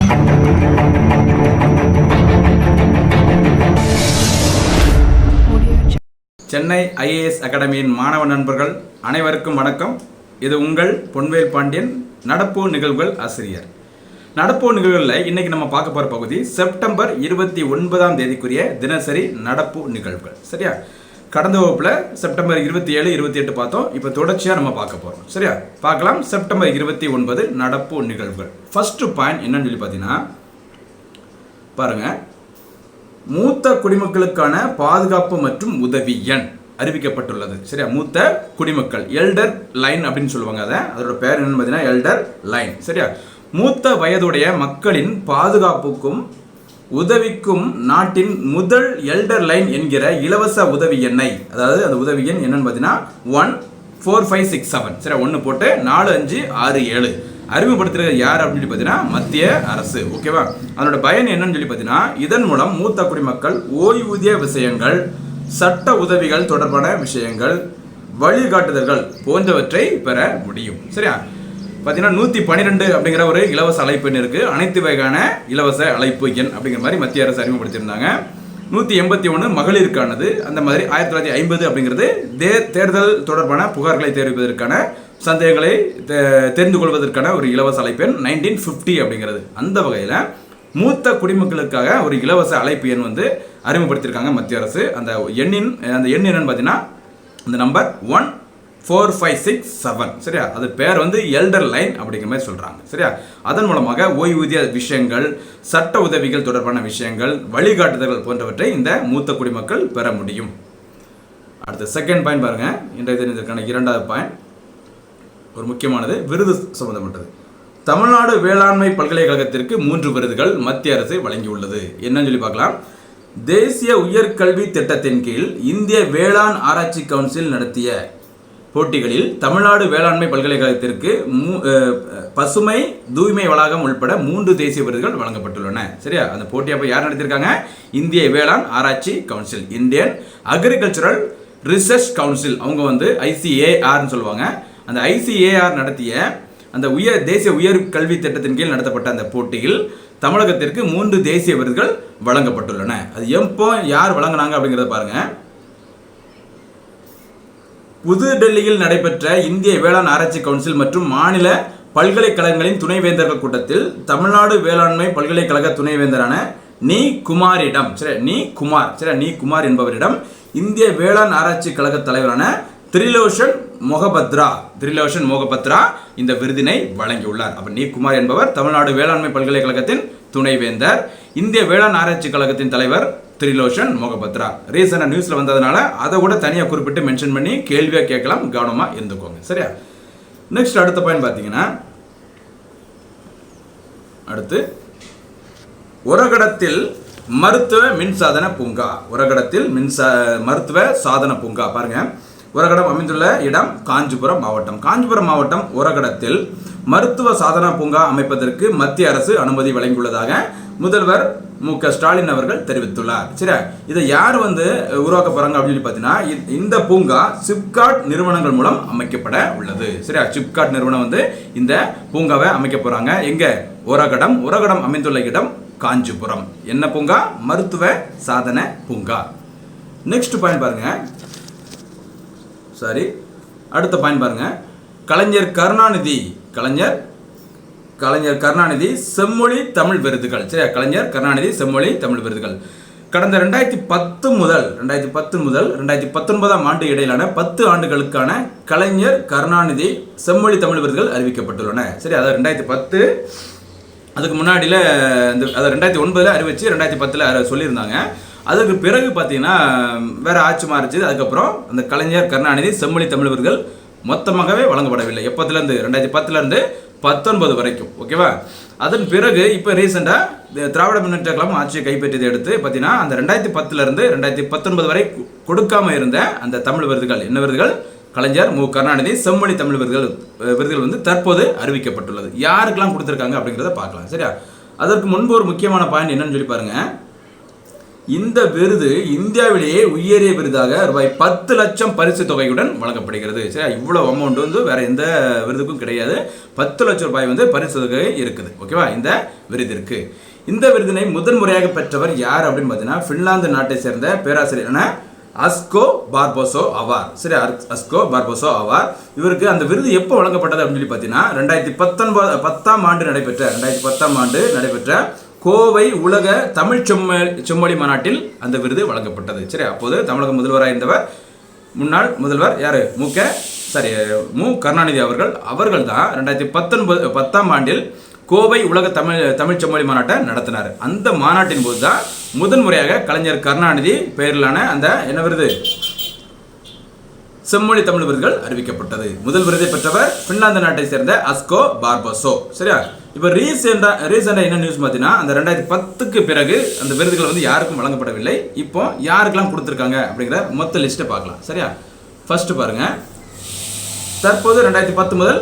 Chennai IAS அகாடமியின் மாணவ நண்பர்கள் அனைவருக்கும் வணக்கம். இது உங்கள் பொன்வேல் பாண்டியன் நடப்பு நிகழ்வுகள் ஆசிரியர். நடப்பு நிகழ்வுகளில் இன்னைக்கு நம்ம பார்க்க போகிற பகுதி செப்டம்பர் 29ஆம் தேதிக்குரிய தினசரி நடப்பு நிகழ்வுகள். சரியா? கடந்த வகுப்பில் செப்டம்பர் 27, 28 பார்த்தோம். இப்போ தொடர்ச்சியாக நம்ம பார்க்க போகிறோம். சரியா? பார்க்கலாம். செப்டம்பர் 29 நடப்பு நிகழ்வுகள். ஃபர்ஸ்ட் பாயிண்ட் என்னன்னு சொல்லி பார்த்தீங்கன்னா பாருங்க, மூத்த குடிமக்களுக்கான பாதுகாப்பு மற்றும் உதவி எண் அறிவிக்கப்பட்டுள்ளது. சரியா? மூத்த குடிமக்கள் எல்டர் லைன் அப்படின்னு சொல்லுவாங்க. அதோட பேர் என்னன்னு பார்த்தீங்கன்னா எல்டர் லைன். சரியா? மூத்த வயதுடைய மக்களின் பாதுகாப்புக்கும் உதவிக்கும் நாட்டின் முதல் எல்டர் லைன் என்கிற இலவச உதவி எண்ணை, அதாவது அந்த உதவி எண் என்னன்னு பார்த்தீங்கன்னா 14567. சரியா? 1 போட்டு 4567 அறிமுகப்படுத்துறது யார் அப்படின்னு சொல்லி பார்த்தீங்கன்னா மத்திய அரசு. ஓகேவா? அதனோட பயன் என்னன்னு சொல்லி பார்த்தீங்கன்னா இதன் மூலம் மூத்த குடிமக்கள் ஓய்வூதிய விஷயங்கள், சட்ட உதவிகள் தொடர்பான விஷயங்கள், வழிகாட்டுதல்கள் போன்றவற்றை பெற முடியும். சரியா? பார்த்தீங்கன்னா 112 அப்படிங்கிற ஒரு இலவச அழைப்பு எண் இருக்கு. அனைத்து வகையான இலவச அழைப்பு எண் அப்படிங்கிற மாதிரி மத்திய அரசு அறிமுகப்படுத்தியிருந்தாங்க. 181 மகளிருக்கானது. அந்த மாதிரி 1950 அப்படிங்கிறது தேர்தல் தொடர்பான புகார்களை தெரிவிப்பதற்கான, சந்தேகங்களை தெரிந்து கொள்வதற்கான ஒரு இலவச அழைப்பு எண் 1950 அப்படிங்கிறது. அந்த வகையில் மூத்த குடிமக்களுக்காக ஒரு இலவச அழைப்பு எண் அறிமுகப்படுத்தியிருக்காங்க மத்திய அரசு. அந்த எண் என்னன்னு பார்த்தீங்கன்னா அந்த நம்பர் 14567. சரியா? அது பேர் எல்டர் லைன் அப்படிங்கிற மாதிரி சொல்றாங்க. சரியா? அதன் மூலமாக ஓய்வூதிய விஷயங்கள், சட்ட உதவிகள் தொடர்பான விஷயங்கள், வழிகாட்டுதல்கள் போன்றவற்றை இந்த மூத்த குடிமக்கள் பெற முடியும். அடுத்த செகண்ட் பாயிண்ட் பாருங்க. இன்றைய தினத்திற்கான இரண்டாவது பாயிண்ட் ஒரு முக்கியமானது, விருது சம்பந்தப்பட்டது. தமிழ்நாடு வேளாண்மை பல்கலைக்கழகத்திற்கு 3 விருதுகள் மத்திய அரசு வழங்கியுள்ளது. என்னன்னு சொல்லி பார்க்கலாம். தேசிய உயர்கல்வி திட்டத்தின் கீழ் இந்திய வேளாண் ஆராய்ச்சி கவுன்சில் நடத்திய போட்டிகளில் தமிழ்நாடு வேளாண்மை பல்கலைக்கழகத்திற்கு பசுமை தூய்மை வளாகம் உட்பட 3 தேசிய விருதுகள் வழங்கப்பட்டுள்ளன. சரியா? அந்த போட்டி அப்போ யார் நடத்தியிருக்காங்க? இந்திய வேளாண் ஆராய்ச்சி council, Indian agricultural research council. அவங்க ஐசிஏஆர்னு சொல்லுவாங்க. அந்த ஐசிஏஆர் நடத்திய அந்த தேசிய உயர்கல்வி திட்டத்தின் கீழ் நடத்தப்பட்ட அந்த போட்டியில் தமிழகத்திற்கு 3 தேசிய விருதுகள் வழங்கப்பட்டுள்ளன. அது எப்போ யார் வழங்கினாங்க அப்படிங்கிறத பாருங்க. புதுடெல்லியில் நடைபெற்ற இந்திய வேளாண் ஆராய்ச்சி கவுன்சில் மற்றும் மாநில பல்கலைக்கழகங்களின் துணைவேந்தர்கள் கூட்டத்தில் தமிழ்நாடு வேளாண்மை பல்கலைக்கழக துணைவேந்தரான நீ குமார் என்பவரிடம் இந்திய வேளாண் ஆராய்ச்சி கழக தலைவரான திரிலோஷன் மொகபத்ரா இந்த விருதினை வழங்கியுள்ளார். அப்ப நீ குமார் என்பவர் தமிழ்நாடு வேளாண்மை பல்கலைக்கழகத்தின் துணைவேந்தர், இந்திய வேளாண் ஆராய்ச்சி கழகத்தின் தலைவர் திரிலோஷன் மொகபத்ரா. ரீசனா நியூஸ்ல வந்ததுனால அதை கூட தனியாக குறிப்பிட்டு மென்ஷன் பண்ணி கேள்வியா கேட்கலாம். கவனமா இருந்துக்கோங்க. சரியா? நெக்ஸ்ட் அடுத்த பாயிண்ட் பார்த்தீங்கன்னா, அடுத்து ஒரகடத்தில் மருத்துவ மின்சாதன பூங்கா. மருத்துவ சாதன பூங்கா பாருங்க. ஒரகடம் அமைந்துள்ள இடம் காஞ்சிபுரம் மாவட்டம். ஒரகடத்தில் மருத்துவ சாதன பூங்கா அமைப்பதற்கு மத்திய அரசு அனுமதி வழங்கியுள்ளதாக முதல்வர் மு.க. ஸ்டாலின் அவர்கள் தெரிவித்துள்ளார். சரியா? இதை யார் உருவாக்க போறாங்க அப்படின்னு பார்த்தீங்கன்னா இந்த பூங்கா சிப்காட் நிறுவனங்கள் மூலம் அமைக்கப்பட உள்ளது. சரியா? சிப்காட் நிறுவனம் இந்த பூங்காவை அமைக்க போறாங்க. எங்க? ஒரகடம் அமைந்துள்ள இடம் காஞ்சிபுரம். என்ன பூங்கா? மருத்துவ சாதன பூங்கா. நெக்ஸ்ட் பாயிண்ட் பாருங்க. அடுத்த பாயிண்ட் பாருங்க. கலைஞர் கருணாநிதி செம்மொழி தமிழ் விருதுகள். சரியா? கலைஞர் கருணாநிதி செம்மொழி தமிழ் விருதுகள் கடந்த 2010 முதல் 2019ஆம் ஆண்டு இடையிலான 10 ஆண்டுகளுக்கான கலைஞர் கருணாநிதி செம்மொழி தமிழ் விருதுகள் அறிவிக்கப்பட்டுள்ளன. சரி, அதாவது 2010, அதுக்கு முன்னாடியில் அதை 2009 அறிவிச்சு 2010 சொல்லியிருந்தாங்க. அதுக்கு பிறகு பார்த்தீங்கன்னா வேற ஆட்சி மாறிச்சு. அதுக்கப்புறம் அந்த கலைஞர் கருணாநிதி செம்மொழி தமிழ் விருதுகள் மொத்தமாகவே வழங்கப்படவில்லை. எப்போதுலேருந்து? 2010 19 வரைக்கும். ஓகேவா? அதன் பிறகு இப்போ ரீசெண்டாக திராவிட முன்னேற்ற கழகம் ஆட்சியை கைப்பற்றியதை எடுத்து பார்த்தீங்கன்னா அந்த 2010 2019 வரை கொடுக்காம இருந்த அந்த தமிழ் விருதுகள், என்ன விருதுகள்? கலைஞர் மு கருணாநிதி செம்மொழி தமிழ் விருதுகள் தற்போது அறிவிக்கப்பட்டுள்ளது. யாருக்கெல்லாம் கொடுத்துருக்காங்க அப்படிங்கிறத பார்க்கலாம். சரியா? அதற்கு முன்பு ஒரு முக்கியமான பாயிண்ட் என்னன்னு சொல்லி பாருங்க. இந்த விருது இந்தியாவிலேயே உயரிய விருதாக ரூபாய் 10 லட்சம் பரிசு தொகையுடன் வழங்கப்படுகிறது. சரி, இவ்வளவு அமௌண்ட் வந்து வேற எந்த விருதுக்கும் கிடையாது. 10 லட்சம் ரூபாய் வந்து பரிசு தொகை இருக்குது. ஓகேவா, இந்த விருதிற்கு. இந்த விருதினை முதன்முறையாக பெற்றவர் யார் அப்படின்னு பார்த்தீங்கன்னா ஃபின்லாந்து நாட்டை சேர்ந்த பேராசிரியரான அஸ்கோ பார்போசோ ஆவார். சரி, அஸ்கோ பார்போசோ ஆவார். இவருக்கு அந்த விருது எப்போ வழங்கப்பட்டது அப்படின்னு சொல்லி பார்த்தீங்கன்னா 2010ஆம் ஆண்டு நடைபெற்ற கோவை உலக தமிழ் செம்மொழி மாநாட்டில் அந்த விருது வழங்கப்பட்டது. சரி, அப்போது தமிழக முதல்வராக இருந்தவர் முன்னாள் முதல்வர் யாரு மு கருணாநிதி அவர்கள் தான் 2010ஆம் ஆண்டில் கோவை உலக தமிழ் செம்மொழி மாநாட்டை நடத்தினார். அந்த மாநாட்டின் போது தான் முதன்முறையாக கலைஞர் கருணாநிதி பெயரிலான அந்த என்ன விருது செம்மொழி தமிழ் விருதுகள் அறிவிக்கப்பட்டது. முதல் விருதை பெற்றவர் பின்லாந்து நாட்டை சேர்ந்த அஸ்கோ பார்போசோ. சரியா, இப்போ ரீசெண்டா என்ன நியூஸ் பார்த்தீங்கன்னா அந்த 2010க்கு பிறகு அந்த விருதுகள் வந்து யாருக்கும் வழங்கப்படவில்லை. இப்போ யாருக்கெல்லாம் கொடுத்துருக்காங்க அப்படிங்கிற மொத்த லிஸ்ட்டை பார்க்கலாம். சரியா, ஃபர்ஸ்ட் பாருங்க, தற்போது 2010 முதல்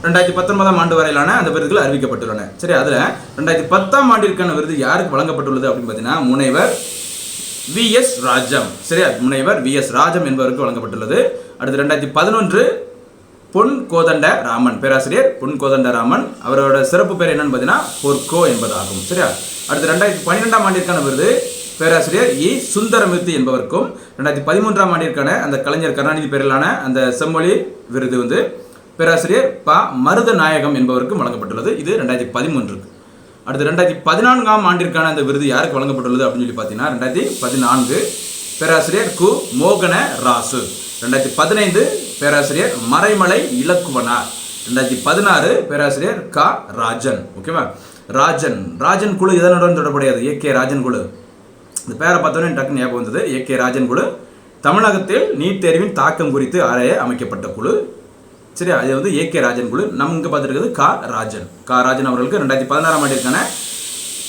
2019ஆம் ஆண்டு வரையிலான அந்த விருதுகள் அறிவிக்கப்பட்டுள்ளன. சரி, அதில் 2010ஆம் ஆண்டிற்கான விருது யாருக்கு வழங்கப்பட்டுள்ளது அப்படின்னு பார்த்தீங்கன்னா முனைவர் வி.எஸ். ராஜம். சரியா, முனைவர் வி.எஸ். ராஜம் என்பவருக்கு வழங்கப்பட்டுள்ளது. அடுத்து 2011 பொன் கோதண்ட ராமன், பேராசிரியர் பொன் கோதண்ட ராமன். அவரோட சிறப்பு பேர் என்னன்னு பார்த்தீங்கன்னா பொற்கோ என்பதாகும். சரியா, அடுத்து 2012ஆம் ஆண்டிற்கான விருது பேராசிரியர் இ. சுந்தரமூர்த்தி என்பவருக்கும் 2013ஆம் ஆண்டிற்கான அந்த கலைஞர் கருணாநிதி பேரிலான அந்த செம்மொழி விருது வந்து பேராசிரியர் ப. மருதநாயகம் என்பவருக்கும் வழங்கப்பட்டுள்ளது. இது 2013. அடுத்து 2014ஆம் ஆண்டிற்கான அந்த விருது யாருக்கு வழங்கப்பட்டுள்ளது அப்படின்னு சொல்லி பார்த்தீங்கன்னா 2014 பேராசிரியர் கு. மோகன ராசு. 2015 பேராசிரியர் மறைமலை இலக்குவனார். 2016 பேராசிரியர் க. ராஜன். ஓகேவா, ராஜன் குழு இதனுடன் தொடர்புடையது. ஏ.கே. ராஜன் குழு. இந்த பேரை பார்த்தோன்னே டக்குன்னு ஞாபகம் வந்தது. ஏ.கே. ராஜன் குழு தமிழகத்தில் நீட் தேர்வின் தாக்கம் குறித்து ஆராய அமைக்கப்பட்ட குழு. சரியா, அது வந்து ஏ.கே. ராஜன் குழு. நம்ம இங்கே பார்த்துருக்கிறது க. ராஜன் அவர்களுக்கு 2016ஆம் ஆண்டிற்கான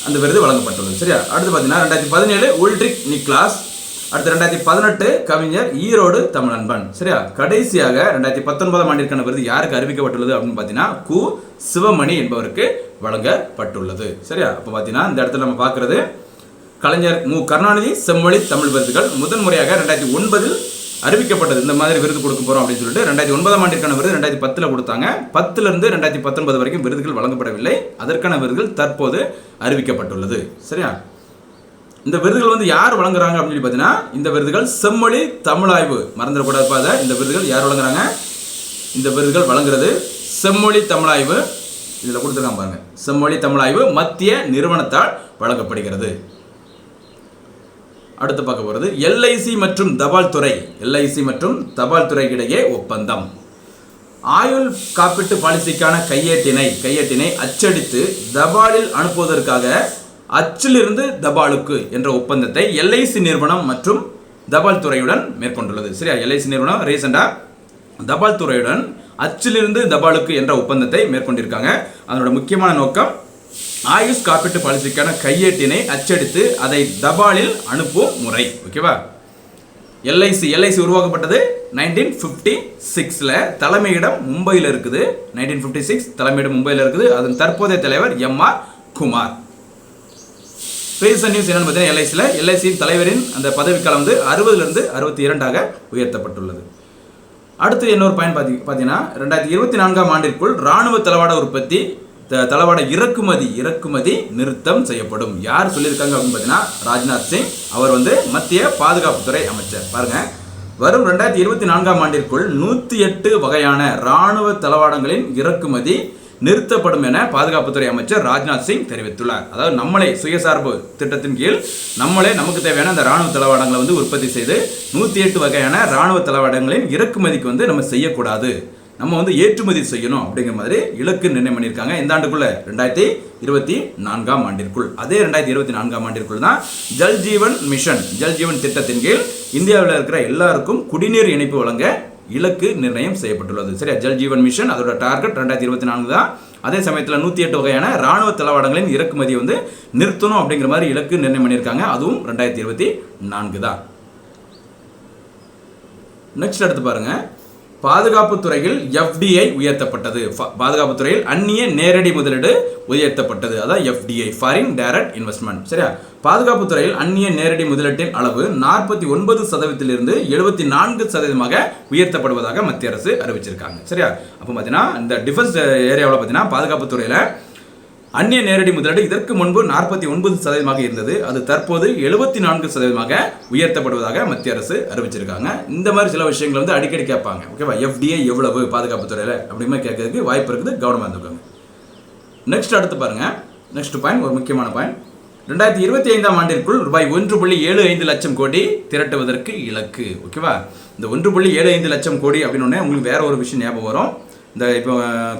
அந்த விருது வழங்கப்பட்டுள்ளது. சரியா, அடுத்து பார்த்தீங்கன்னா 2017 உல்ட்ரிக் நிக்லாஸ். அடுத்து 2018 கவிஞர் ஈரோடு தமிழன்பன். சரியா, கடைசியாக 2019ஆம் ஆண்டிற்கான விருது யாருக்கு அறிவிக்கப்பட்டுள்ளது அப்படின்னு பார்த்தீங்கன்னா கு. சிவமணி என்பவருக்கு வழங்கப்பட்டுள்ளது. சரியா, அப்போ பார்த்தீங்கன்னா இந்த இடத்துல நம்ம பார்க்கறது கலைஞர் மு கருணாநிதி செம்மொழி தமிழ் விருதுகள் முதன்முறையாக 2009 அறிவிக்கப்பட்டது. இந்த மாதிரி விருது கொடுக்க போறோம் அப்படின்னு சொல்லிட்டு 2009ஆம் ஆண்டிற்கான விருது 2010 கொடுத்தாங்க. 10ல இருந்து 2019 வரைக்கும் விருதுகள் வழங்கப்படவில்லை. அதற்கான விருதுகள் தற்போது அறிவிக்கப்பட்டுள்ளது. சரியா, இந்த விருதுகள் வந்து யார் வழங்குறாங்க அப்படின்னு சொல்லி பார்த்தீங்கன்னா இந்த விருதுகள் செம்மொழி தமிழாய்வு, மறந்துடக்கூடாது. இந்த விருதுகள் யார் வழங்குறாங்க? இந்த விருதுகள் வழங்குறது செம்மொழி தமிழாய்வு. இதில் கொடுத்துருக்காங்க பாருங்க, செம்மொழி தமிழாய்வு மத்திய நிறுவனத்தால் வழங்கப்படுகிறது. அடுத்து பார்க்க போகிறது எல்ஐசி மற்றும் தபால் துறை இடையே ஒப்பந்தம். ஆயுள் காப்பீட்டு பாலிசிக்கான கையேட்டினை அச்சடித்து தபாலில் அனுப்புவதற்காக அச்சிலிருந்து தபாலுக்கு என்ற ஒப்பந்தத்தை எல்ஐசி நிறுவனம் மற்றும் தபால் துறையுடன் மேற்கொண்டுள்ளது. சரியா, எல்ஐசி நிறுவனம் ரீசெண்டா தபால் துறையுடன் அச்சிலிருந்து தபாலுக்கு என்ற ஒப்பந்தத்தை மேற்கொண்டிருக்காங்க. அதனோட முக்கியமான நோக்கம் ஆயுஷ் காப்பீட்டு பாலிசிக்கான கையேட்டினை அச்சடித்து அதை தபாலில் அனுப்பும் முறை. ஓகேவா, எல்ஐசி உருவாக்கப்பட்டது 1956. தலைமையிடம் மும்பையில் இருக்குது. 1956 தலைமையிடம் மும்பையில் இருக்குது. அதன் தற்போதைய தலைவர் எம்.ஆர். குமார். ரீசன்ட் நியூஸ் என்னன்னு பார்த்தீங்கன்னா எல்ஐசியின் தலைவரின் அந்த பதவிக்காலம் வந்து 60லிருந்து 62ஆக உயர்த்தப்பட்டுள்ளது. அடுத்து இன்னொரு பாயிண்ட் பார்த்தீங்கன்னா 2024ஆம் ஆண்டிற்குள் ராணுவ தளவாட இறக்குமதி நிறுத்தம் செய்யப்படும். யார் சொல்லியிருக்காங்க அப்படின்னு பார்த்தீங்கன்னா ராஜ்நாத் சிங். அவர் வந்து மத்திய பாதுகாப்புத்துறை அமைச்சர். பாருங்க, வரும் 2024ஆம் ஆண்டிற்குள் 108 வகையான ராணுவ தளவாடங்களின் இறக்குமதி நிறுத்தப்படும் என பாதுகாப்புத்துறை அமைச்சர் ராஜ்நாத் சிங் தெரிவித்துள்ளார். அதாவது நம்மளே சுயசார்பு திட்டத்தின் கீழ் நமக்கு தேவையான அந்த ராணுவ தளவாடங்களை வந்து உற்பத்தி செய்து 108 வகையான ராணுவ தளவாடங்களின் இறக்குமதிக்கு வந்து நம்ம செய்யக்கூடாது, நம்ம வந்து ஏற்றுமதி செய்யணும் அப்படிங்கிற மாதிரி இலக்கு நிர்ணயம் பண்ணியிருக்காங்க. இந்த ஆண்டுக்குள்ள 2024ஆம் ஆண்டிற்குள். அதே 2024ஆம் ஆண்டிற்குள் தான் ஜல் ஜீவன் திட்டத்தின் கீழ் இந்தியாவில் இருக்கிற எல்லாருக்கும் குடிநீர் இணைப்பு வழங்க இலக்கு நிர்ணயம் செய்யப்பட்டுள்ளது. சரியா, ஜல் ஜீவன் மிஷன் அதோட டார்கெட் 2024 தான். அதே சமயத்தில் 108 வகையான ராணுவ தளவாடங்களின் இறக்குமதி வந்து நிறுத்தணும் அப்படிங்கிற மாதிரி இலக்கு நிர்ணயம் பண்ணியிருக்காங்க. அதுவும் 2024 தான். நெக்ஸ்ட் எடுத்து பாருங்க, பாதுகாப்புத் துறையில் FDI உயர்த்தப்பட்டது. பாதுகாப்புத் துறையில் அந்நிய நேரடி முதலீடு உயர்த்தப்பட்டது. அதான் FDI, ஃபாரின் டைரக்ட் இன்வெஸ்ட்மெண்ட். சரியா? பாதுகாப்புத் துறையில் அந்நிய நேரடி முதலீட்டின் அளவு 49% 74% உயர்த்தப்படுவதாக மத்திய அரசு அறிவிச்சிருக்காங்க. சரியா? அப்போ பார்த்தீங்கன்னா இந்த டிஃபென்ஸ் ஏரியாவில் பார்த்தீங்கன்னா பாதுகாப்புத் துறையில் அந்நிய நேரடி முதலீடு இதற்கு முன்பு 49% இருந்தது. அது தற்போது 74% உயர்த்தப்படுவதாக மத்திய அரசு அறிவிச்சிருக்காங்க. இந்த மாதிரி சில விஷயங்கள் வந்து அடிக்கடி கேட்பாங்க. ஓகேவா? FDI எவ்வளவு பாதுகாப்புத் துறையில் அப்படிமா கேட்கறதுக்கு வாய்ப்பு இருக்குது. கவனமாக இருந்துக்கோங்க. நெக்ஸ்ட் அடுத்து பாருங்க. நெக்ஸ்ட் பாயிண்ட் ஒரு முக்கியமான பாயிண்ட். 2025 ஆண்டிற்குள் ரூபாய் 1.75 லட்சம் கோடி திரட்டுவதற்கு இலக்கு. ஓகேவா? இந்த 1.75 லட்சம் கோடி அப்படின்னு உங்களுக்கு வேற ஒரு விஷயம் ஞாபகம் வரும். இந்த இப்போ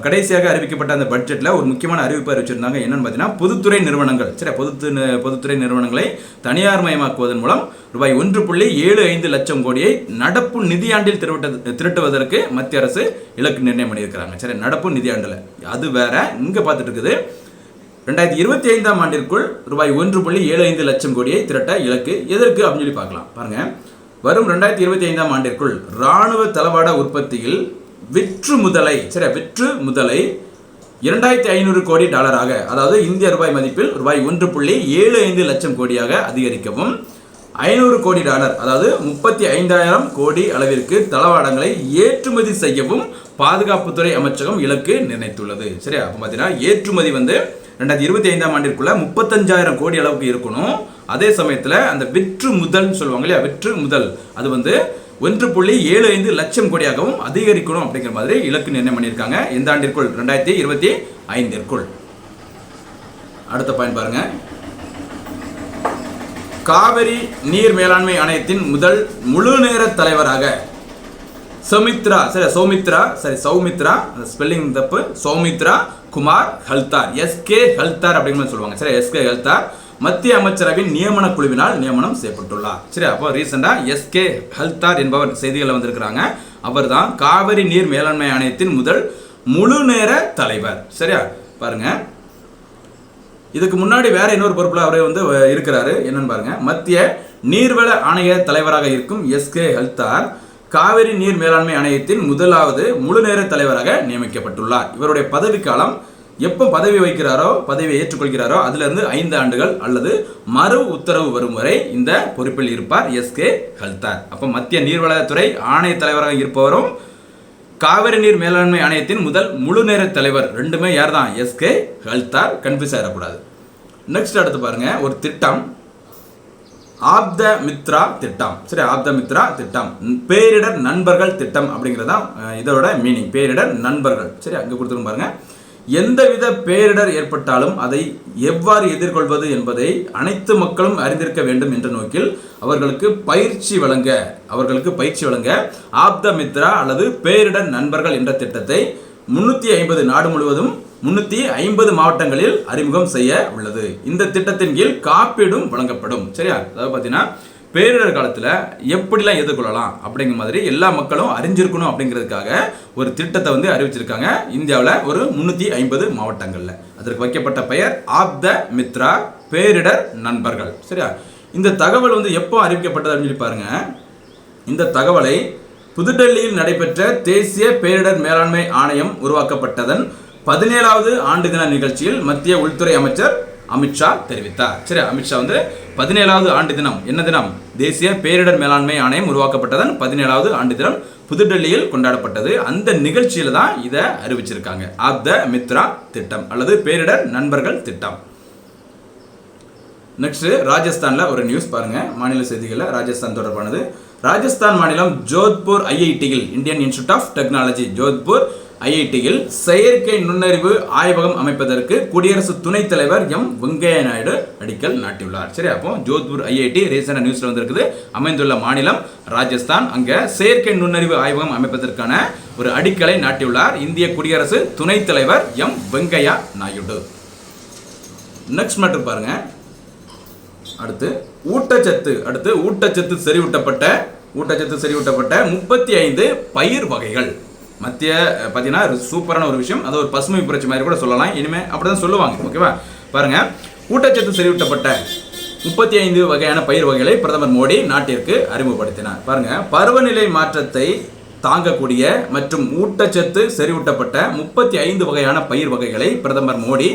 கடைசியாக அறிவிக்கப்பட்ட அந்த பட்ஜெட்டில் ஒரு முக்கியமான அறிவிப்பு அறிவிச்சிருந்தாங்க. என்னன்னு பார்த்தீங்கன்னா பொதுத்துறை நிறுவனங்கள், சரி, பொதுத்துறை நிறுவனங்களை தனியார் மயமாக்குவதன் மூலம் ரூபாய் 1.75 லட்சம் கோடியை நடப்பு நிதியாண்டில் திரட்டுவதற்கு மத்திய அரசு இலக்கு நிர்ணயம் பண்ணியிருக்கிறாங்க. சரி, நடப்பு நிதியாண்டில். அது வேற. இங்கே பார்த்துட்டு இருக்குது 2025 ஆண்டிற்குள் ரூபாய் 1.75 லட்சம் கோடியை திரட்ட இலக்கு. எதற்கு அப்படின்னு சொல்லி பார்க்கலாம். பாருங்க, வரும் 2025 ஆண்டிற்குள் ராணுவ தளவாட உற்பத்தியில் விற்று முதலை 2500 கோடி டாலராக, அதாவது இந்திய ரூபாய் மதிப்பில் ரூபாய் 1.75 லட்சம் கோடியாக அதிகரிக்கவும், 500 கோடி டாலர், அதாவது 35,000 கோடி அளவிற்கு தளவாடங்களை ஏற்றுமதி செய்யவும் பாதுகாப்புத்துறை அமைச்சகம் இலக்கு நிர்ணயித்துள்ளது. சரியா? அப்போ பார்த்தீங்கன்னா ஏற்றுமதி வந்து 2025 ஆண்டிற்குள்ள 35,000 கோடி அளவுக்கு இருக்கணும். அதே சமயத்தில் அந்த விற்று முதல் சொல்லுவாங்க இல்லையா, விற்று முதல் அது வந்து 1.75 லட்சம் கோடியாகவும் அதிகரிக்கணும் அப்படிங்கிற மாதிரி இலக்கு நிர்ணயம் பண்ணியிருக்காங்க. எந்த ஆண்டிற்குள்? 2025. அடுத்த பாயிண்ட் பாருங்க. காவிரி நீர் மேலாண்மை ஆணையத்தின் முதல் முழு நேர தலைவராக சௌமித்ரா ஸ்பெல்லிங் தப்பு, சௌமித்ரா குமார் ஹல்தார், SK ஹல்தார் அப்படிங்கிற சொல்லுவாங்க. சரி, SK ஹல்தார் மத்திய அமைச்சரவையின் நியமன குழுவினால் நியமனம் செய்யப்பட்டுள்ளார். சரி, அப்போ ரீசெண்டா SK ஹல்தார் என்பவர் செய்திகளை வந்திருக்கிறாங்க. அவர் தான் காவிரி நீர் மேலாண்மை ஆணையத்தின் முதல் முழு நேர தலைவர். சரியா? பாருங்க, இதுக்கு முன்னாடி வேற இன்னொரு பொறுப்புல அவரே வந்து இருக்கிறாரு. என்னன்னு பாருங்க. மத்திய நீர்வள ஆணைய தலைவராக இருக்கும் SK ஹல்தார் காவிரி நீர் மேலாண்மை ஆணையத்தின் முதலாவது முழு நேர தலைவராக நியமிக்கப்பட்டுள்ளார். இவருடைய பதவிக்காலம் எப்போ பதவியை ஏற்றுக்கொள்கிறாரோ அதிலிருந்து 5 ஆண்டுகள் அல்லது மறு உத்தரவு வரும் வரை இந்த பொறுப்பில் இருப்பார் SK ஹல்தார். அப்போ மத்திய நீர்வளத்துறை ஆணைய தலைவராக இருப்பவரும் காவிரி நீர் மேலாண்மை ஆணையத்தின் முதல் முழு நேர தலைவர் ரெண்டுமே யார் தான்? SK ஹல்தார். கன்ஃபியூஸ் ஆகிடக்கூடாது. நெக்ஸ்ட் அடுத்து பாருங்க, ஒரு திட்டம், ஆப்த மித்ரா திட்டம். சரி, ஆப்த மித்ரா திட்டம் பேரிடர் நண்பர்கள் திட்டம் அப்படிங்கிறதா இதோட மீனிங். பேரிடர் நண்பர்கள். சரி, அங்கே கொடுத்துருங்க பாருங்க. எந்தவித பேரிடர் ஏற்பட்டாலும் அதை எவ்வாறு எதிர்கொள்வது என்பதை அனைத்து மக்களும் அறிந்திருக்க வேண்டும் என்ற நோக்கில் அவர்களுக்கு பயிற்சி வழங்க ஆப்த மித்ரா அல்லது பேரிடர் நண்பர்கள் என்ற திட்டத்தை 350 நாடு முழுவதும் 350 மாவட்டங்களில் அறிமுகம் செய்ய உள்ளது. இந்த திட்டத்தின் கீழ் காப்பீடும் வழங்கப்படும். சரியா? அதாவது பார்த்தீங்கன்னா பேரிடர் காலத்தில் எப்படிலாம் எதிர்கொள்ளலாம் அப்படிங்கிற மாதிரி எல்லா மக்களும் அறிஞ்சிருக்கணும் அப்படிங்கிறதுக்காக ஒரு திட்டத்தை வந்து அறிவிச்சிருக்காங்க. இந்தியாவில் ஒரு 350 மாவட்டங்களில். அதற்கு வைக்கப்பட்ட பெயர் ஆப்த மித்ரா, பேரிடர் நண்பர்கள். சரியா? இந்த தகவல் வந்து எப்போ அறிவிக்கப்பட்டது அப்படின்னு சொல்லி பாருங்க. இந்த தகவலை புதுடெல்லியில் நடைபெற்ற தேசிய பேரிடர் மேலாண்மை ஆணையம் உருவாக்கப்பட்டதன் 17வது ஆண்டு தின நிகழ்ச்சியில் மத்திய உள்துறை அமைச்சர் அமித்ஷா தெரிவித்தார். சரி, அமித்ஷா வந்து 17வது ஆண்டு தினம், என்ன தினம்? தேசிய பேரிடர் மேலாண்மை ஆணையம் உருவாக்கப்பட்டதன் 17வது ஆண்டு தினம் புதுடெல்லியில் கொண்டாடப்பட்டது. அந்த நிகழ்ச்சியில தான் இதை அறிவிச்சிருக்காங்க. ஆப்த மித்ரா திட்டம் அல்லது பேரிடர் நண்பர்கள் திட்டம். நெக்ஸ்ட் ராஜஸ்தான்ல ஒரு நியூஸ் பாருங்க. மாநில செய்திகள்ல ராஜஸ்தான் தொடர்பானது. ராஜஸ்தான் மாநிலம் ஜோத்பூர் IITயில் Indian institute of technology Jodhpur IITயில் செயற்கை நுண்ணறிவு ஆய்வகம் அமைப்பதற்கு குடியரசு துணைத் தலைவர் வெங்கையா நாயுடு அடிக்கல் நாட்டியுள்ளார். சரி, அப்போ ஜோத்பூர் IIT ரீசெண்டாக நியூஸ்ல வந்திருக்குது. அமைந்துள்ள மாநிலம் ராஜஸ்தான். அங்க செயற்கை நுண்ணறிவு ஆய்வகம் அமைப்பதற்கான ஒரு அடிக்கலை நாட்டியுள்ளார் இந்திய குடியரசு துணைத் தலைவர் வெங்கையா நாயுடு. நெக்ஸ்ட் மேட்டர் பாருங்க. அடுத்து ஊட்டச்சத்து செறிவூட்டப்பட்ட 35 பயிர் வகைகள். மத்திய பார்த்தீங்கன்னா சூப்பரான ஒரு விஷயம். அது ஒரு பசுமை புரட்சி மாதிரி கூட சொல்லலாம். இனிமேல் அப்படிதான் சொல்லுவாங்க. ஓகேவா? பாருங்க, ஊட்டச்சத்து செறிவூட்டப்பட்ட 35 வகையான பயிர் வகைகளை பிரதமர் மோடி நாட்டிற்கு அறிமுகப்படுத்தினார். பாருங்க, பருவநிலை மாற்றத்தை தாங்கக்கூடிய மற்றும் ஊட்டச்சத்து செறிவூட்டப்பட்ட 35 வகையான பயிர் வகைகளை பிரதமர் மோடி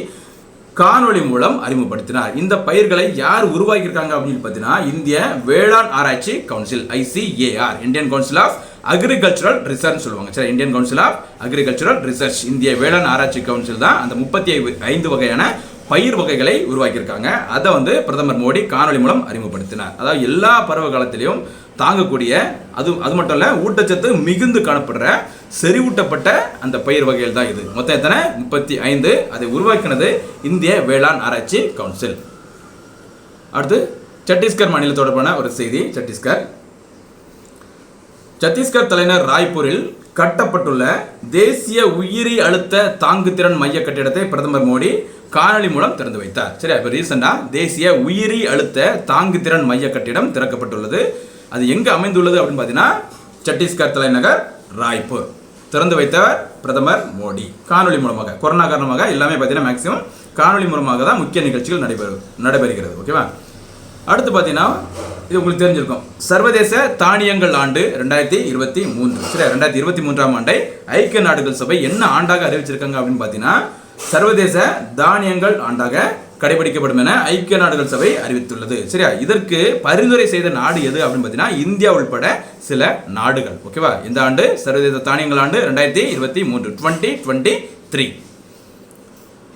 காணொளி மூலம் அறிமுகப்படுத்தினார். இந்த பயிர்களை யார் உருவாக்கியிருக்காங்க அப்படின்னு பார்த்தீங்கன்னா இந்திய வேளாண் ஆராய்ச்சி council ICAR, Indian council of agricultural research சொல்லுவாங்க. சரி, Indian council of agricultural research, இந்திய வேளாண் ஆராய்ச்சி கவுன்சில் தான் அந்த 35 வகையான பயிர் வகைகளை உருவாக்கியிருக்காங்க. அதை பிரதமர் மோடி காணொலி மூலம் அறிமுகப்படுத்தினார். அதாவது எல்லா பருவ காலத்திலையும் தாங்கக்கூடிய அது மட்டும் இல்ல, ஊட்டச்சத்து மிகுந்து காணப்படுற செறிவூட்டப்பட்ட அந்த பயிர் வகைகள் தான் இது. மொத்தம் எத்தனை? 35. அதை உருவாக்கினது இந்திய வேளாண் ஆராய்ச்சி கவுன்சில். அடுத்து சத்தீஸ்கர் மாநில தொடர்பான ஒரு செய்தி. சத்தீஸ்கர் தலைநகர் ராய்ப்பூரில் கட்டப்பட்டுள்ள தேசிய உயிரி அழுத்த தாங்குதிறன் மைய கட்டிடத்தை பிரதமர் மோடி காணொலி மூலம் திறந்து வைத்தார். சரி, இப்போ ரீசெண்டாக தேசிய உயிரி அழுத்த தாங்குதிறன் மைய கட்டிடம் திறக்கப்பட்டுள்ளது. அது எங்கே அமைந்துள்ளது அப்படின்னு பார்த்தீங்கன்னா சத்தீஸ்கர் தலைநகர் ராய்ப்பூர். திறந்து வைத்தவர் பிரதமர் மோடி காணொலி மூலமாக. கொரோனா காரணமாக எல்லாமே பார்த்தீங்கன்னா மேக்சிமம் காணொலி மூலமாக தான் முக்கிய நிகழ்ச்சிகள் நடைபெறுகிறது. ஓகேவா? அடுத்து பார்த்தீங்கன்னா இது உங்களுக்கு தெரிஞ்சிருக்கும், சர்வதேச தானியங்கள் ஆண்டு 2023. சரி, 2023ஆம் ஆண்டை ஐக்கிய நாடுகள் சபை என்ன ஆண்டாக அறிவிச்சிருக்காங்க அப்படின்னு பார்த்தீங்கன்னா சர்வதேச தானியங்கள் ஆண்டாக கடைபிடிக்கப்படும் என ஐக்கிய நாடுகள் சபை அறிவித்துள்ளது. சரியா? இதற்கு பரிந்துரை செய்த நாடு எது அப்படின்னு பார்த்தீங்கன்னா இந்தியா உள்பட சில நாடுகள். ஓகேவா? இந்த ஆண்டு சர்வதேச தானியங்கள் ஆண்டு 2023 2023.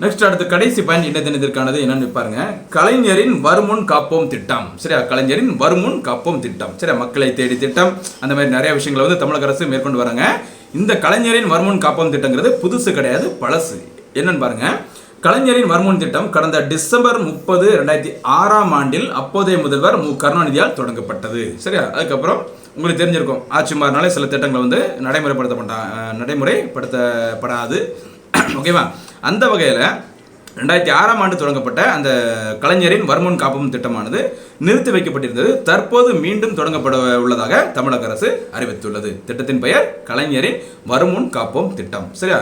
நெக்ஸ்ட் அடுத்து கடைசி பாயிண்ட் இந்த தினத்திற்கானது என்னன்னு பாருங்க. கலைஞரின் வருமுன் காப்போம் திட்டம். சரியா? கலைஞரின் வருமுன் காப்போம் திட்டம். சரியா? மக்களை தேடி திட்டம், அந்த மாதிரி நிறைய விஷயங்களை தமிழக அரசு மேற்கொண்டு வராங்க. இந்த கலைஞரின் வருமுன் காப்போம் திட்டங்கிறது புதுசு கிடையாது, பழசு. என்னன்னு பாருங்க. கலைஞரின் வருமுன் திட்டம் கடந்த டிசம்பர் 30, 2006ஆம் ஆண்டில் அப்போதைய முதல்வர் மு கருணாநிதியால் தொடங்கப்பட்டது. சரியா? அதுக்கப்புறம் உங்களுக்கு தெரிஞ்சிருக்கும், ஆட்சி மாறினாலே சில திட்டங்களை நடைமுறைப்படுத்தப்படாது. ஓகேவா? அந்த வகையில் 2006ஆம் ஆண்டு தொடங்கப்பட்ட அந்த கலைஞரின் வருமுன் காப்போம் திட்டமானது நிறுத்தி வைக்கப்பட்டிருந்தது. தற்போது மீண்டும் தொடங்கப்பட உள்ளதாக தமிழக அரசு அறிவித்துள்ளது. திட்டத்தின் பெயர் கலைஞரின் வருமுன் காப்போம் திட்டம். சரியா?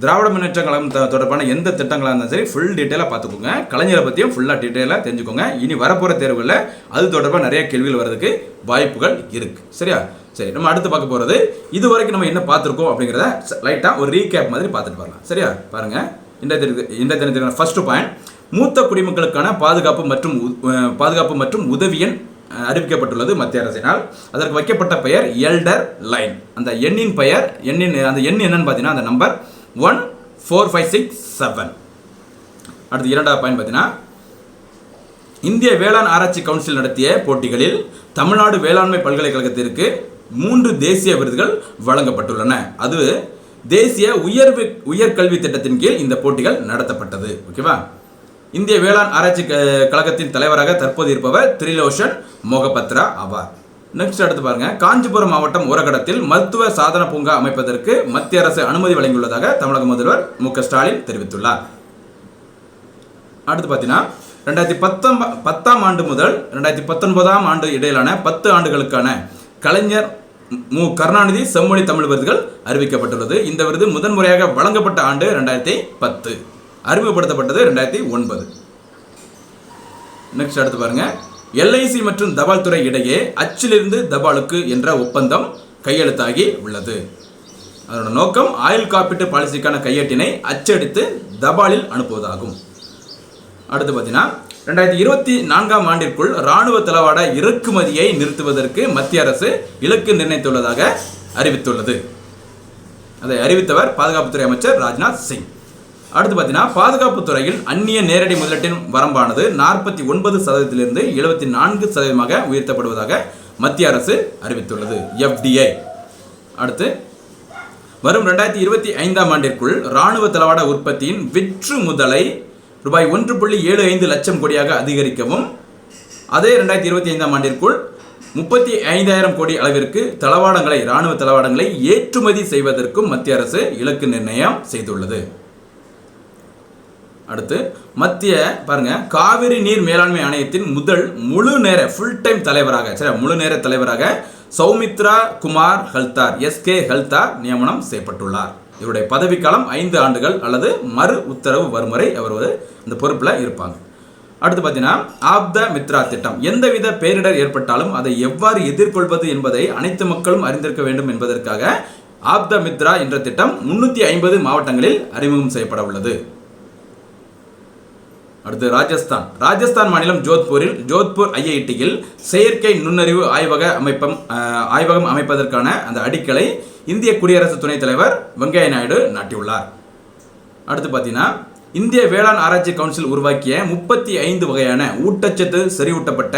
திராவிட முன்னேற்ற கழகம் தொடர்பான எந்த திட்டங்களாக இருந்தாலும் சரி ஃபுல் டீட்டெயிலாக பார்த்துக்கோங்க. கலைஞரை பற்றியும் ஃபுல்லாக டீட்டெயிலாக தெரிஞ்சுக்கோங்க. இனி வரப்போகிற தேர்வுகளில் அது தொடர்பாக நிறைய கேள்விகள் வர்றதுக்கு வாய்ப்புகள் இருக்குது. சரியா? சரி, நம்ம அடுத்து பார்க்க போகிறது இது வரைக்கும் நம்ம என்ன பார்த்துருக்கோம் அப்படிங்கிறத லைட்டாக ஒரு ரீகேப் மாதிரி பார்த்துட்டு வரலாம். சரியா? பாருங்கள், இந்த தினத்திற்கான ஃபர்ஸ்ட் பாயிண்ட், மூத்த குடிமக்களுக்கான பாதுகாப்பு மற்றும் உதவி எண் அறிவிக்கப்பட்டுள்ளது மத்திய அரசினால். அதற்கு வைக்கப்பட்ட பெயர் எல்டர் லைன். அந்த எண்ணின் பெயர் அந்த எண் என்னன்னு பார்த்தீங்கன்னா அந்த நம்பர் 14567. அடுத்து இரண்டாவது பாயிண்ட் பார்த்தீங்கன்னா இந்திய வேளாண் ஆராய்ச்சி கவுன்சில் நடத்திய போட்டிகளில் தமிழ்நாடு வேளாண்மை பல்கலைக்கழகத்திற்கு 3 தேசிய விருதுகள் வழங்கப்பட்டுள்ளன. அது தேசிய உயர்கல்வி திட்டத்தின் கீழ் இந்த போட்டிகள் நடத்தப்பட்டது. ஓகேவா? இந்திய வேளாண் ஆராய்ச்சி கழகத்தின் தலைவராக தற்போது இருப்பவர் திரிலோஷன் மொகபத்ரா ஆவார். நெக்ஸ்ட் அடுத்து பாருங்க, காஞ்சிபுரம் மாவட்டம் ஓரகடத்தில் மருத்துவ சாதன பூங்கா அமைப்பதற்கு மத்திய அரசு அனுமதி வழங்கியுள்ளதாக தமிழக முதல்வர் மு க ஸ்டாலின் தெரிவித்துள்ளார். அடுத்து பார்த்தீங்கன்னா 2010ஆம் ஆண்டு முதல் 2019ஆம் ஆண்டு இடையிலான 10 ஆண்டுகளுக்கான கலைஞர் மு கருணாநிதி செம்மொழி தமிழ் விருதுகள் அறிவிக்கப்பட்டுள்ளது. இந்த விருது முதன்முறையாக வழங்கப்பட்ட ஆண்டு 2010, அறிமுகப்படுத்தப்பட்டது 2009. நெக்ஸ்ட் அடுத்து பாருங்க, LIC மற்றும் தபால் துறை இடையே அச்சிலிருந்து தபாலுக்கு என்ற ஒப்பந்தம் கையெழுத்தாகி உள்ளது. அதோட நோக்கம் ஆயுள் காப்பீட்டு பாலிசிக்கான கையேட்டினை அச்சடித்து தபாலில் அனுப்புவதாகும். அடுத்து பார்த்தீங்கன்னா 2024ஆம் ஆண்டிற்குள் ராணுவ தளவாட இறக்குமதியை நிறுத்துவதற்கு மத்திய அரசு இலக்கு நிர்ணயித்துள்ளதாக அறிவித்துள்ளது. அதை அறிவித்தவர் பாதுகாப்புத்துறை அமைச்சர் ராஜ்நாத் சிங். அடுத்து பார்த்தீங்கன்னா பாதுகாப்பு துறையில் அந்நிய நேரடி முதலீட்டின் வரம்பானது 49%லிருந்து 74% உயர்த்தப்படுவதாக மத்திய அரசு அறிவித்துள்ளது, FDI. அடுத்து வரும் 2025ஆம் ஆண்டிற்குள் ராணுவ தளவாட உற்பத்தியின் விற்று முதலை ரூபாய் 1.75 லட்சம் கோடியாக அதிகரிக்கவும், அதே 2025ஆம் ஆண்டிற்குள் 35,000 கோடி அளவிற்கு ராணுவ தளவாடங்களை ஏற்றுமதி செய்வதற்கும் மத்திய அரசு இலக்கு நிர்ணயம் செய்துள்ளது. அடுத்து பாருங்க, காவிரி நீர் மேலாண்மை ஆணையத்தின் முதல் முழு நேர தலைவராக சௌமித்ரா குமார் ஹல்தார் SK ஹல்தார் நியமனம் செய்யப்பட்டுள்ளார். இவருடைய பதவிக்காலம் 5 ஆண்டுகள் அல்லது மறு உத்தரவு வரும் வரை அவர் அந்த பொறுப்பில் இருப்பாங்க. அடுத்து பார்த்தீங்கன்னா ஆப்த மித்ரா திட்டம். எந்தவித பேரிடர் ஏற்பட்டாலும் அதை எவ்வாறு எதிர்கொள்வது என்பதை அனைத்து மக்களும் அறிந்திருக்க வேண்டும் என்பதற்காக ஆப்த மித்ரா என்ற திட்டம் 350 மாவட்டங்களில் அறிமுகம் செய்யப்பட உள்ளது. அடுத்து ராஜஸ்தான் மாநிலம் ஜோத்பூர் ஐஐடியில் செயற்கை நுண்ணறிவு ஆய்வகம் அமைப்பதற்கான அந்த அடிக்கலை இந்திய குடியரசு துணைத் தலைவர் வெங்கையா நாயுடு நாட்டியுள்ளார். அடுத்து பார்த்தீங்கன்னா இந்திய வேளாண் ஆராய்ச்சி கவுன்சில் உருவாக்கிய 35 வகையான ஊட்டச்சத்து செறிவூட்டப்பட்ட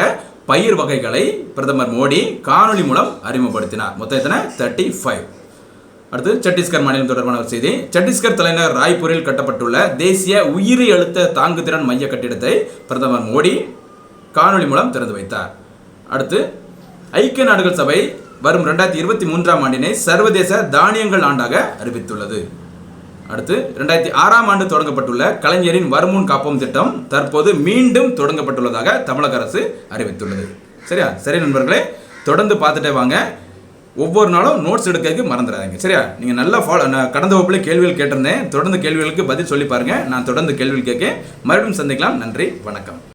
பயிர் வகைகளை பிரதமர் மோடி காணொலி மூலம் அறிமுகப்படுத்தினார். மொத்தம் எத்தனை? 35. அடுத்து சத்தீஸ்கர் மாநிலம் தொடர்பான ஒரு செய்தி. சத்தீஸ்கர் தலைநகர் ராய்ப்பூரில் கட்டப்பட்டுள்ள தேசிய உயிரி அழுத்த தாங்குதிறன் மைய கட்டிடத்தை பிரதமர் மோடி காணொலி மூலம் திறந்து வைத்தார். அடுத்து ஐக்கிய நாடுகள் சபை வரும் 2023ஆம் ஆண்டினை சர்வதேச தானியங்கள் ஆண்டாக அறிவித்துள்ளது. அடுத்து 2006ஆம் ஆண்டு தொடங்கப்பட்டுள்ள கலைஞரின் வருமுன் காப்போம் திட்டம் தற்போது மீண்டும் தொடங்கப்பட்டுள்ளதாக தமிழக அரசு அறிவித்துள்ளது. சரியா? சரி நண்பர்களே, தொடர்ந்து பார்த்துட்டே வாங்க. ஒவ்வொரு நாளும் நோட்ஸ் எடுக்கிறதுக்கு மறந்துடாதீங்க. சரியா? நீங்கள் நல்லா நான் கடந்த வகுப்பில் கேள்விகள் கேட்டிருந்தேன். தொடர்ந்து கேள்விகளுக்கு பதில் சொல்லி பாருங்கள். நான் தொடர்ந்து கேள்விகள் கேட்க மறுபடியும் சந்திக்கலாம். நன்றி, வணக்கம்.